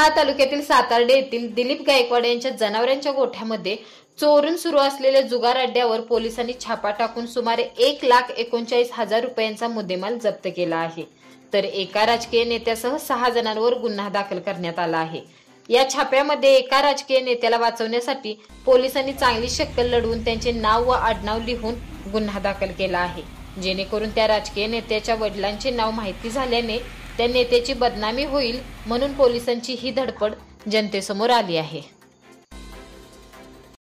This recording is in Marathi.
मोताळा तालुक्यातील सातार्डे येथील दिलीप गायकवाड यांच्या जनावरांच्या गोठ्यामध्ये चोरून सुरू असलेल्या जुगार अड्ड्यावर पोलिसांनी छापा टाकून सुमारे 1,39,000 रुपयांचा मुद्देमाल जप्त केला आहे। तर एका राजकीय नेत्यासह 6 जणांवर गुन्हा दाखल करण्यात आला आहे। या छाप्यामध्ये एका राजकीय नेत्याला वाचवण्यासाठी पोलिसांनी चांगली शक्कल लढवून त्यांचे नाव व आडनाव लिहून गुन्हा दाखल केला आहे, जेणेकरून त्या राजकीय नेत्याच्या वडिलांचे नाव माहिती झाल्याने त्या नेत्याची बदनामी होईल, म्हणून पोलिसांची ही धडपड जनतेसमोर आली आहे।